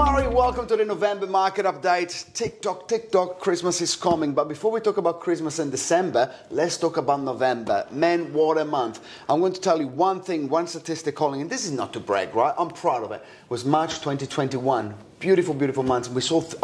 Murray, welcome to the November market update. TikTok, Christmas is coming. But before we talk about Christmas and December, let's talk about November. Man, what a month. I'm going to tell you one thing, one statistic calling, and this is not to brag, right? I'm proud of it. It was March 2021. Beautiful, beautiful months.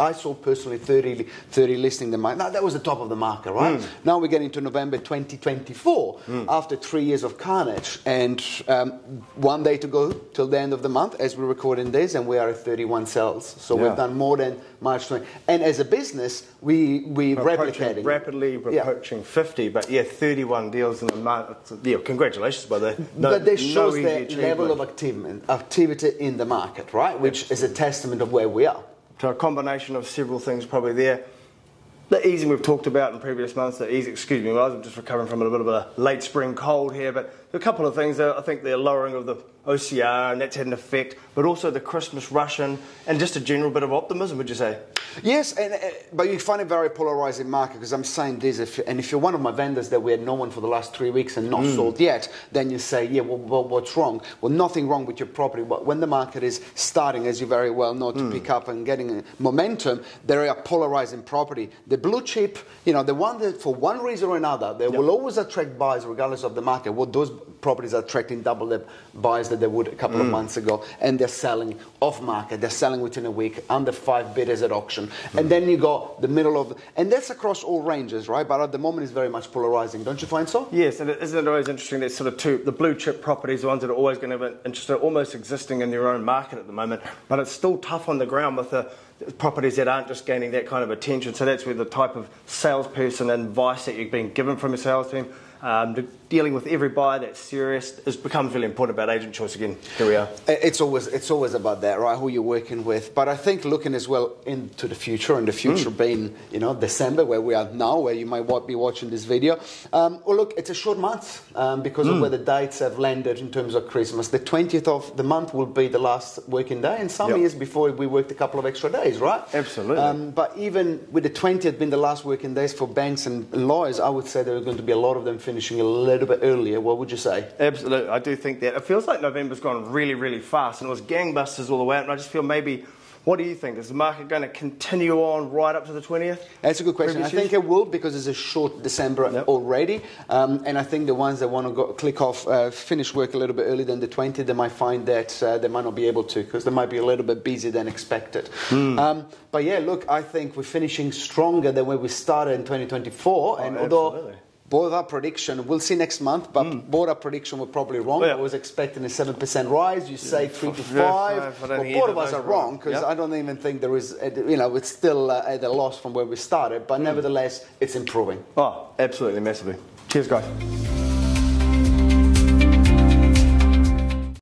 I saw personally 30 listing the market. Now, that was the top of the market, right? Now we're getting to November 2024 after 3 years of carnage. And 1 day to go till the end of the month as we're recording this, and we are at 31 sales. So we've done more than March 20. And as a business, we're replicating. Rapidly approaching 50, but yeah, 31 deals in the market. Yeah, congratulations by the But this shows the level of activity in the market, right? Which is a testament of where we are. So a combination of several things probably there. The easing we've talked about in previous months, excuse me, I'm just recovering from a bit of a late spring cold here, but a couple of things there. I think the lowering of the OCR, and that's had an effect, but also the Christmas rush and just a general bit of optimism, would you say? Yes, but you find it very polarising market, because I'm saying this, if you're one of my vendors that we had no one for the last 3 weeks and not sold yet, then you say, yeah, well, what's wrong? Well, nothing wrong with your property, but when the market is starting, as you very well know, to pick up and getting momentum, there are polarising property. The blue chip, you know, the one that for one reason or another, they will always attract buyers regardless of the market. Well, those properties are attracting double the buyers that they would a couple of months ago, and they're selling off market. They're selling within a week, under 5 bidders at auction. And then you got the middle of, and that's across all ranges, right? But at the moment, it's very much polarising. Don't you find so? Yes, and isn't it always interesting that sort of the blue chip properties, the ones that are always going to have an interest, are almost existing in their own market at the moment, but it's still tough on the ground with the properties that aren't just gaining that kind of attention. So that's where the type of salesperson and advice that you've been given from your sales team, dealing with every buyer that's serious, becomes really important about agent choice again. Here we are. It's always about that, right? Who you're working with. But I think looking as well into the future, and the future being, you know, December, where we are now, where you might be watching this video. Well, look, it's a short month because of where the dates have landed in terms of Christmas. The 20th of the month will be the last working day, and some years before we worked a couple of extra days, right? Absolutely. But even with the 20th being the last working days for banks and lawyers, I would say there are going to be a lot of them finishing a little bit earlier. What would you say? Absolutely, I do think that. It feels like November's gone really, really fast, and it was gangbusters all the way out, and I just feel maybe, what do you think? Is the market going to continue on right up to the 20th? That's a good question. I think it will, because it's a short December already, and I think the ones that want to click off, finish work a little bit earlier than the 20th, they might find that they might not be able to, because they might be a little bit busier than expected. But yeah, look, I think we're finishing stronger than when we started in 2024, and although both our prediction, we'll see next month, but both our prediction were probably wrong. I was expecting a 7% rise. You say 3 to 5. Well, both of us are wrong, because I don't even think there is, you know, it's still at a loss from where we started. But nevertheless, it's improving. Oh, absolutely, massively. Cheers, guys.